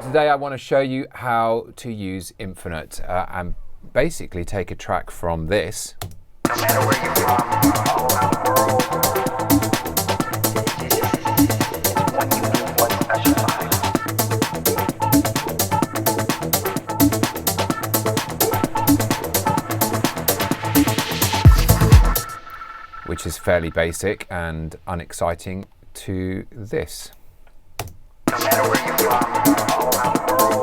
Today I want to show you how to use Infinite and basically take a track from this. No matter where you're from, all around the world, it's one unique, one special vibe. Which is fairly basic and unexciting to this. No matter where you're from, all around the world,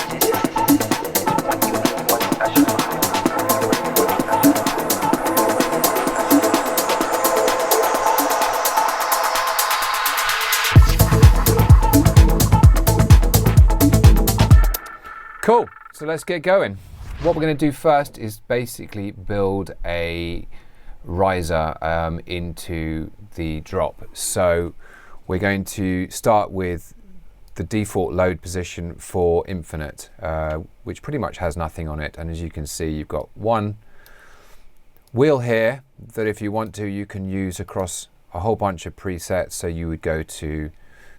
it's one unique, one special vibe. Cool, so let's get going. What we're going to do first is basically build a riser into the drop. So we're going to start with the default load position for Infinite, which pretty much has nothing on it. And as you can see, you've got one wheel here that if you want to, you can use across a whole bunch of presets. So you would go to,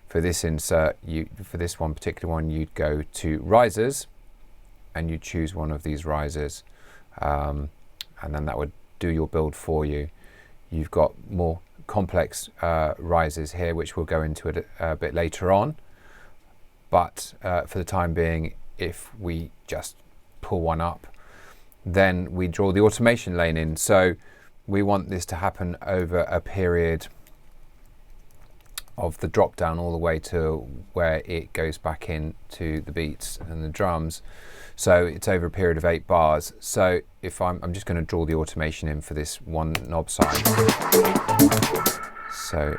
for this insert, for this one particular one, you'd go to risers and you choose one of these risers. And then that would do your build for you. You've got more complex risers here, which we'll go into it a bit later on. But for the time being, if we just pull one up, then we draw the automation lane in. So we want this to happen over a period of the drop down all the way to where it goes back into the beats and the drums. So it's over a period of 8 bars. So if I'm just going to draw the automation in for this one knob side. So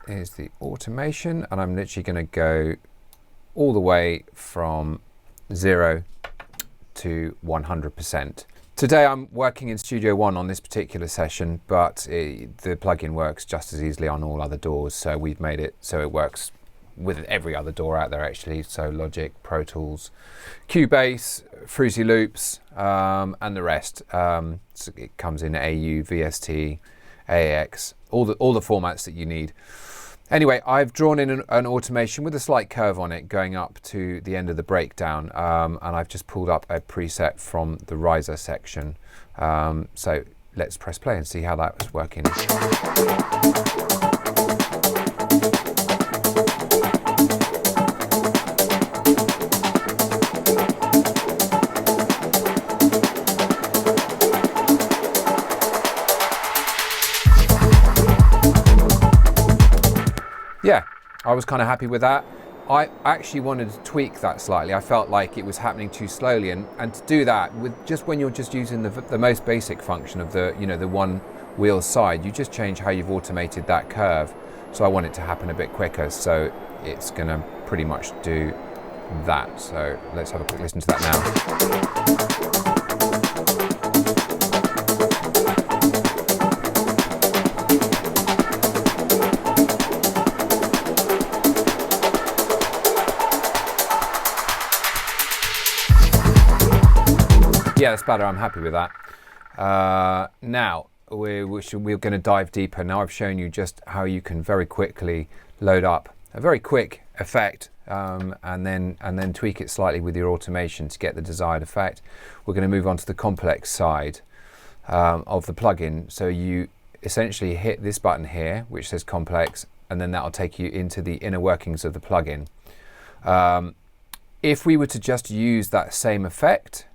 here's the automation, and I'm literally going to go all the way from 0 to 100%. Today I'm working in Studio One on this particular session, but the plugin works just as easily on all other DAWs. So we've made it so it works with every other DAW out there actually. So Logic, Pro Tools, Cubase, Fruity Loops, and the rest. So it comes in AU, VST, AX, all the formats that you need. Anyway, I've drawn in an automation with a slight curve on it going up to the end of the breakdown, and I've just pulled up a preset from the riser section. So let's press play and see how that was working. Yeah, I was kind of happy with that. I actually wanted to tweak that slightly. I felt like it was happening too slowly, and to do that with just when you're just using the most basic function of the the one wheel side, you just change how you've automated that curve. So I want it to happen a bit quicker. So it's going to pretty much do that. So let's have a quick listen to that now. Yeah, that's better. I'm happy with that. Now we're going to dive deeper. Now I've shown you just how you can very quickly load up a very quick effect and then tweak it slightly with your automation to get the desired effect. We're going to move on to the complex side of the plugin. So you essentially hit this button here, which says complex, and then that'll take you into the inner workings of the plugin. If we were to just use that same effect,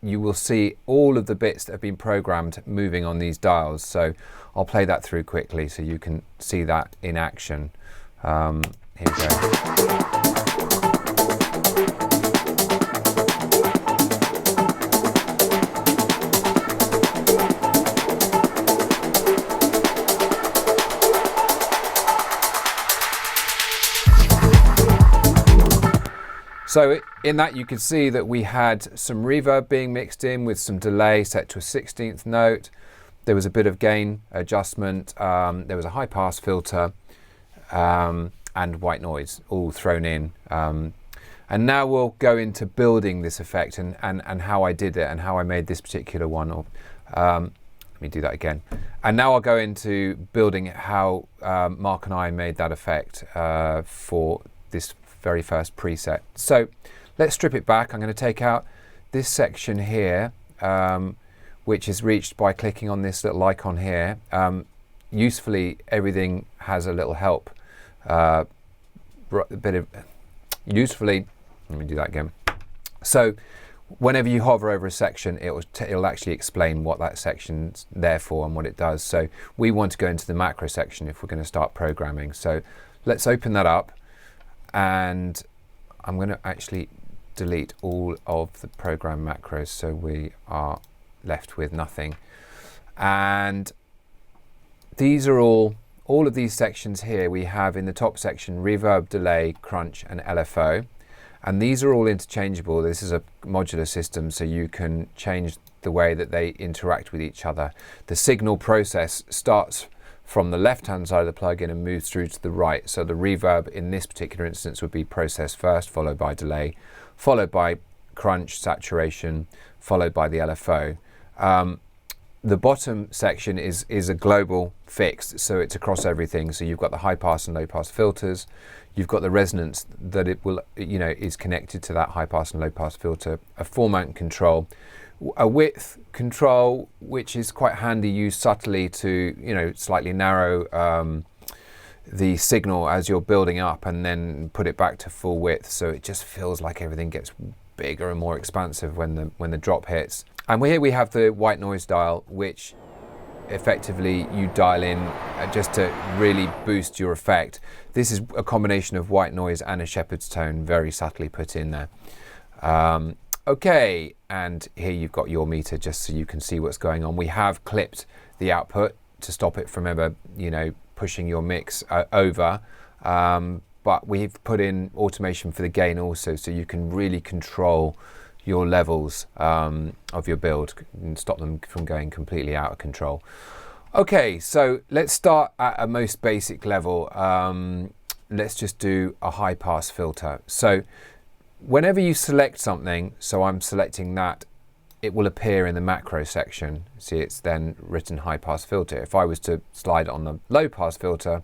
you will see all of the bits that have been programmed moving on these dials. So I'll play that through quickly so you can see that in action. Here we go. So in that you can see that we had some reverb being mixed in with some delay set to a 16th note. There was a bit of gain adjustment. There was a high pass filter and white noise all thrown in. And now we'll go into building this effect and how I did it and how I made this particular one. Let me do that again. And now I'll go into building how Mark and I made that effect for this very first preset. So let's strip it back. I'm going to take out this section here, which is reached by clicking on this little icon here. Usefully, everything has a little help. Usefully, let me do that again. So whenever you hover over a section, it'll actually explain what that section's there for and what it does. So we want to go into the macro section if we're going to start programming. So let's open that up, and I'm going to actually delete all of the program macros so we are left with nothing. And these are all of these sections here. We have in the top section reverb, delay, crunch and LFO. And these are all interchangeable. This is a modular system, so you can change the way that they interact with each other. The signal process starts from the left-hand side of the plugin and moves through to the right. So the reverb in this particular instance would be processed first, followed by delay, followed by crunch, saturation, followed by the LFO. The bottom section is a global fixed, so it's across everything. So you've got the high pass and low pass filters. You've got the resonance that it will, is connected to that high pass and low pass filter, a format control, a width control, which is quite handy, used subtly to, slightly narrow the signal as you're building up and then put it back to full width. So it just feels like everything gets bigger and more expansive when the drop hits. And here we have the white noise dial, which effectively you dial in just to really boost your effect. This is a combination of white noise and a shepherd's tone, very subtly put in there. Okay, and here you've got your meter just so you can see what's going on. We have clipped the output to stop it from ever, pushing your mix over. But we've put in automation for the gain also, so you can really control your levels of your build and stop them from going completely out of control. Okay, so let's start at a most basic level. Let's just do a high pass filter. So whenever you select something, so I'm selecting that, it will appear in the macro section. See, it's then written high pass filter. If I was to slide on the low pass filter,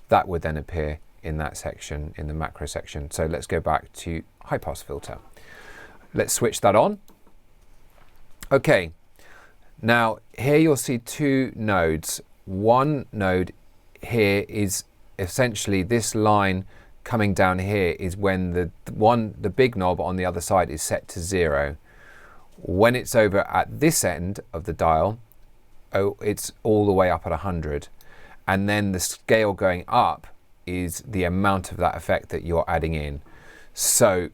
that would then appear in that section, in the macro section. So let's go back to high pass filter. Let's switch that on. Okay, now here you'll see two nodes. One node here is essentially this line coming down here is when the big knob on the other side is set to 0. When it's over at this end of the dial, it's all the way up at 100. And then the scale going up is the amount of that effect that you're adding in. So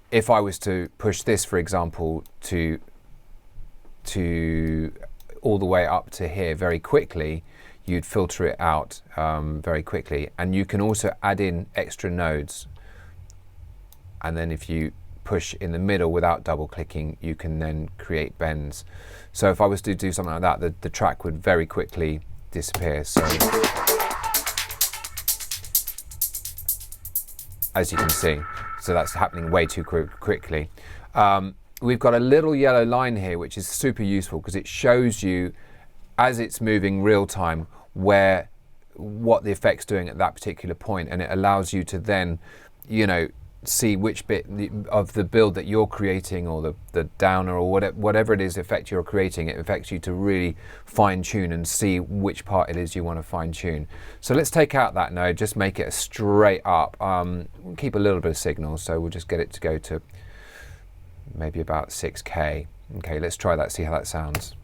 if I was to push this, for example, to all the way up to here very quickly, you'd filter it out very quickly. And you can also add in extra nodes. And then if you push in the middle without double clicking, you can then create bends. So if I was to do something like that, the track would very quickly disappear. So as you can see, so that's happening way too quickly. We've got a little yellow line here, which is super useful because it shows you as it's moving real time what the effect's doing at that particular point, and it allows you to then, see which bit of the build that you're creating, or the downer, or whatever it is effect you're creating. It affects you to really fine tune and see which part it is you want to fine tune. So let's take out that node, just make it a straight up. We'll keep a little bit of signal, so we'll just get it to go to maybe about 6K. Okay, let's try that, see how that sounds.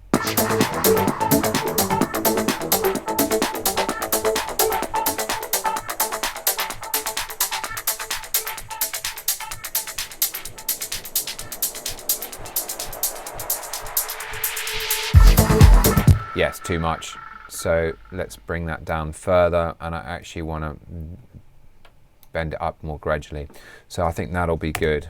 Yes, too much. So let's bring that down further, and I actually want to bend it up more gradually. So I think that'll be good.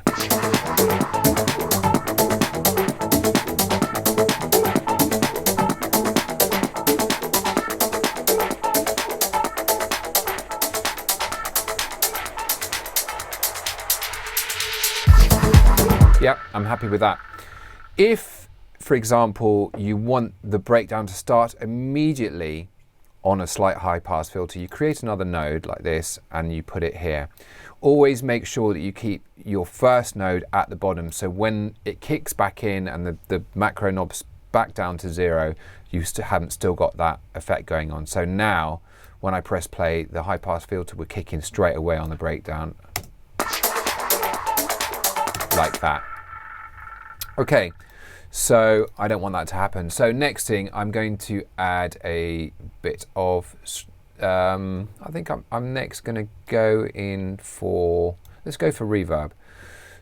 Yep, I'm happy with that. If for example, you want the breakdown to start immediately on a slight high pass filter, you create another node like this and you put it here. Always make sure that you keep your first node at the bottom, so when it kicks back in and the macro knob's back down to 0, you haven't still got that effect going on. So now when I press play, the high pass filter will kick in straight away on the breakdown like that. Okay, so I don't want that to happen. So next thing, I'm going to add a bit of I think I'm next going to go in for, let's go for reverb.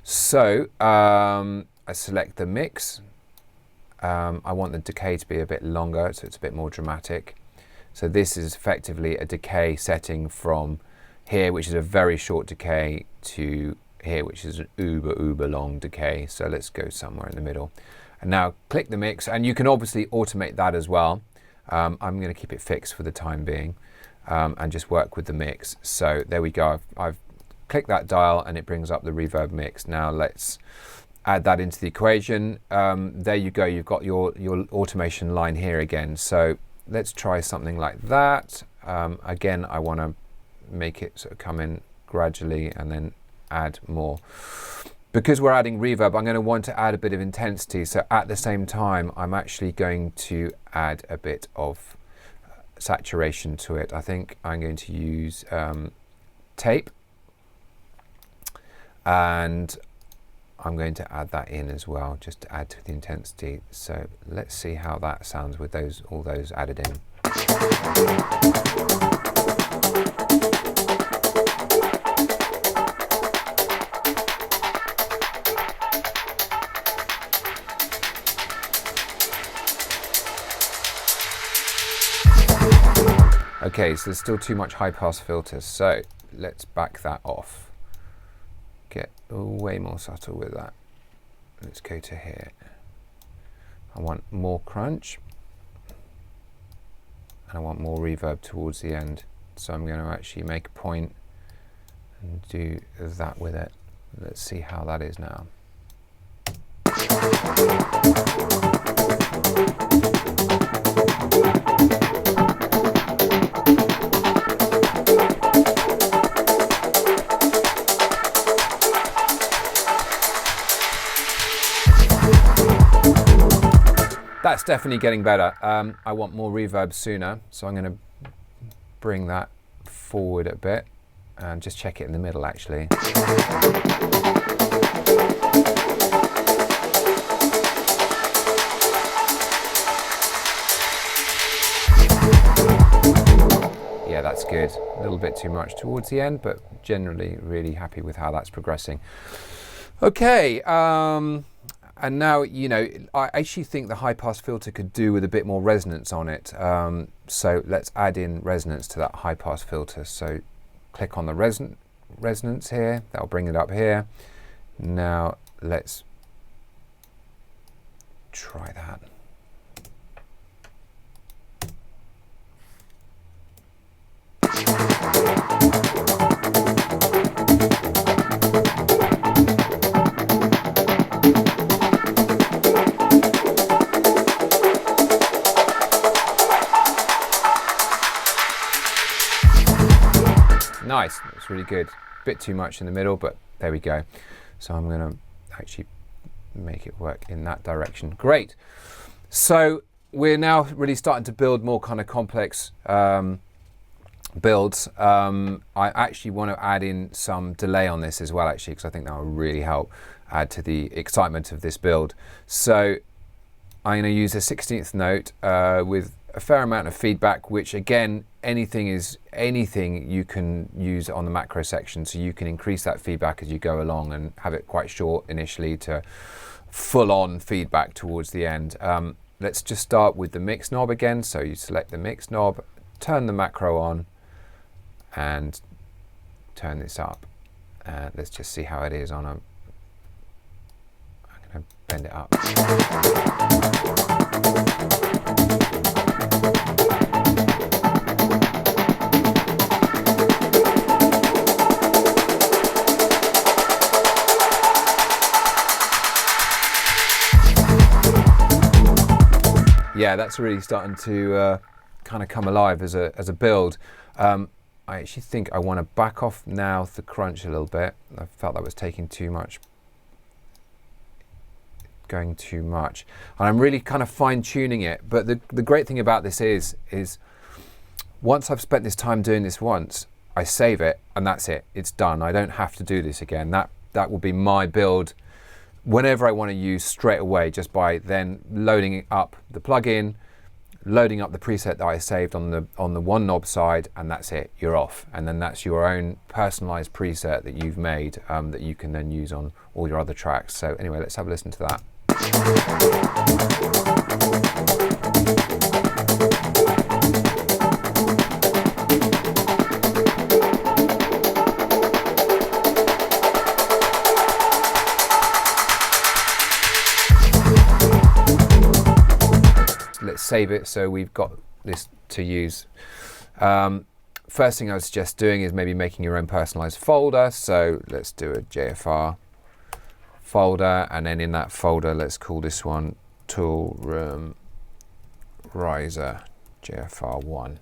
So I select the mix. I want the decay to be a bit longer, so it's a bit more dramatic. So this is effectively a decay setting from here, which is a very short decay, to here, which is an uber long decay. So let's go somewhere in the middle. And now click the mix, and you can obviously automate that as well. I'm going to keep it fixed for the time being. And just work with the mix. So there we go. I've clicked that dial and it brings up the reverb mix. Now let's add that into the equation. There you go. You've got your automation line here again. So let's try something like that. Again, I want to make it sort of come in gradually and then add more. Because we're adding reverb, I'm going to want to add a bit of intensity. So at the same time, I'm actually going to add a bit of saturation to it. I think I'm going to use tape, and I'm going to add that in as well, just to add to the intensity. So let's see how that sounds with all those added in. Okay, so there's still too much high pass filters, so let's back that off. Get way more subtle with that. Let's go to here. I want more crunch, and I want more reverb towards the end. So I'm going to actually make a point and do that with it. Let's see how that is now. That's definitely getting better. I want more reverb sooner, so I'm going to bring that forward a bit and just check it in the middle actually. Yeah, that's good. A little bit too much towards the end, but generally really happy with how that's progressing. Okay. And now, you know, I actually think the high pass filter could do with a bit more resonance on it. So let's add in resonance to that high pass filter. So click on the resonance here. That'll bring it up here. Now let's try that. Nice, that's really good. Bit too much in the middle, but there we go. So I'm going to actually make it work in that direction. Great. So we're now really starting to build more kind of complex builds. I actually want to add in some delay on this as well, actually, because I think that will really help add to the excitement of this build. So I'm going to use a 16th note with a fair amount of feedback, which again, anything you can use on the macro section, so you can increase that feedback as you go along and have it quite short initially to full-on feedback towards the end. Let's just start with the mix knob again. So you select the mix knob, turn the macro on, and turn this up. Let's just see how it is on a. I'm going to bend it up. yeah, that's really starting to kind of come alive as a build. I actually think I want to back off now the crunch a little bit. I felt that was taking too much, going too much, and I'm really kind of fine-tuning it. But the great thing about this is once I've spent this time doing this once, I save it and that's it. It's done. I don't have to do this again. That will be my build whenever I want to use straight away, just by then loading up the plugin, loading up the preset that I saved on the one knob side, and that's it. You're off, and then that's your own personalized preset that you've made that you can then use on all your other tracks. So anyway, let's have a listen to that. Let's save it so we've got this to use. First thing I would suggest doing is maybe making your own personalized folder. So let's do a JFR folder, and then in that folder let's call this one Toolroom Riser JFR 1.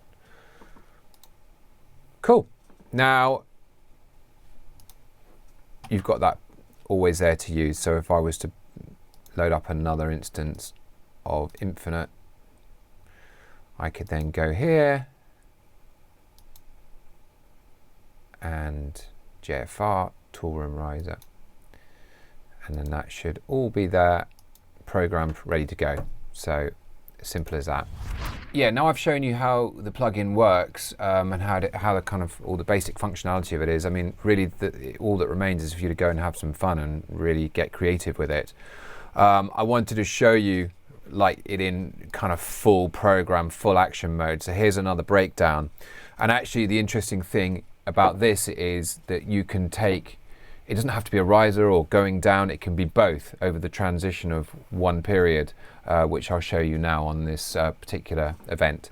Cool. Now you've got that always there to use. So if I was to load up another instance of Infinite, I could then go here and JFR Toolroom Riser, and then that should all be there, programmed, ready to go. So simple as that. Yeah, now I've shown you how the plugin works and how the kind of all the basic functionality of it is. I mean, really, all that remains is for you to go and have some fun and really get creative with it. I wanted to show you like it in kind of full program, full action mode. So here's another breakdown. And actually the interesting thing about this is that you can take, it doesn't have to be a riser or going down, it can be both over the transition of one period, which I'll show you now on this particular event.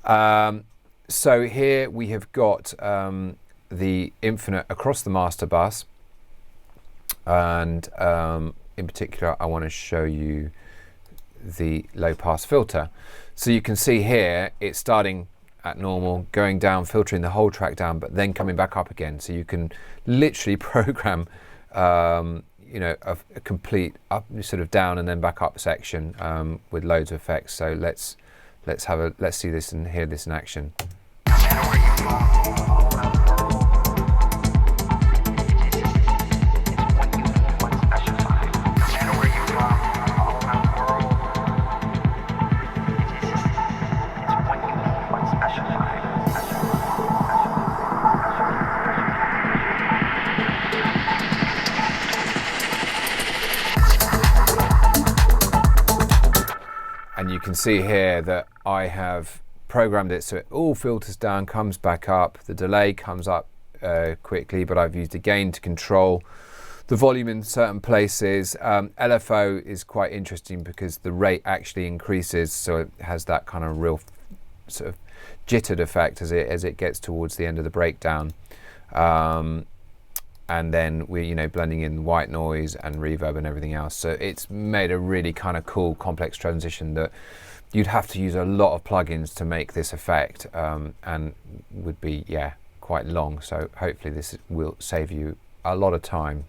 So here we have got the Infinite across the master bus, and in particular I want to show you the low pass filter. So you can see here it's starting at normal, going down, filtering the whole track down, but then coming back up again. So you can literally program you know, a complete up, sort of down and then back up section with loads of effects. So let's see this and hear this in action. And you can see here that I have programmed it so it all filters down, comes back up, the delay comes up quickly, but I've used a gain to control the volume in certain places. LFO is quite interesting because the rate actually increases, so it has that kind of real sort of jittered effect as it gets towards the end of the breakdown. And then we're, you know, blending in white noise and reverb and everything else. So it's made a really kind of cool, complex transition that you'd have to use a lot of plugins to make this effect, and would be, yeah, quite long. So hopefully this will save you a lot of time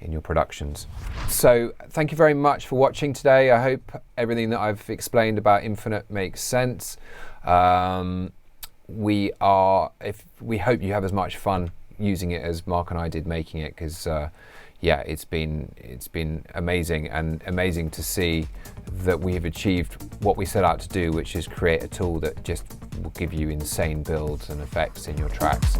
in your productions. So thank you very much for watching today. I hope everything that I've explained about Infinite makes sense. We hope you have as much fun using it as Mark and I did making it, because yeah, it's been amazing, and amazing to see that we have achieved what we set out to do, which is create a tool that just will give you insane builds and effects in your tracks.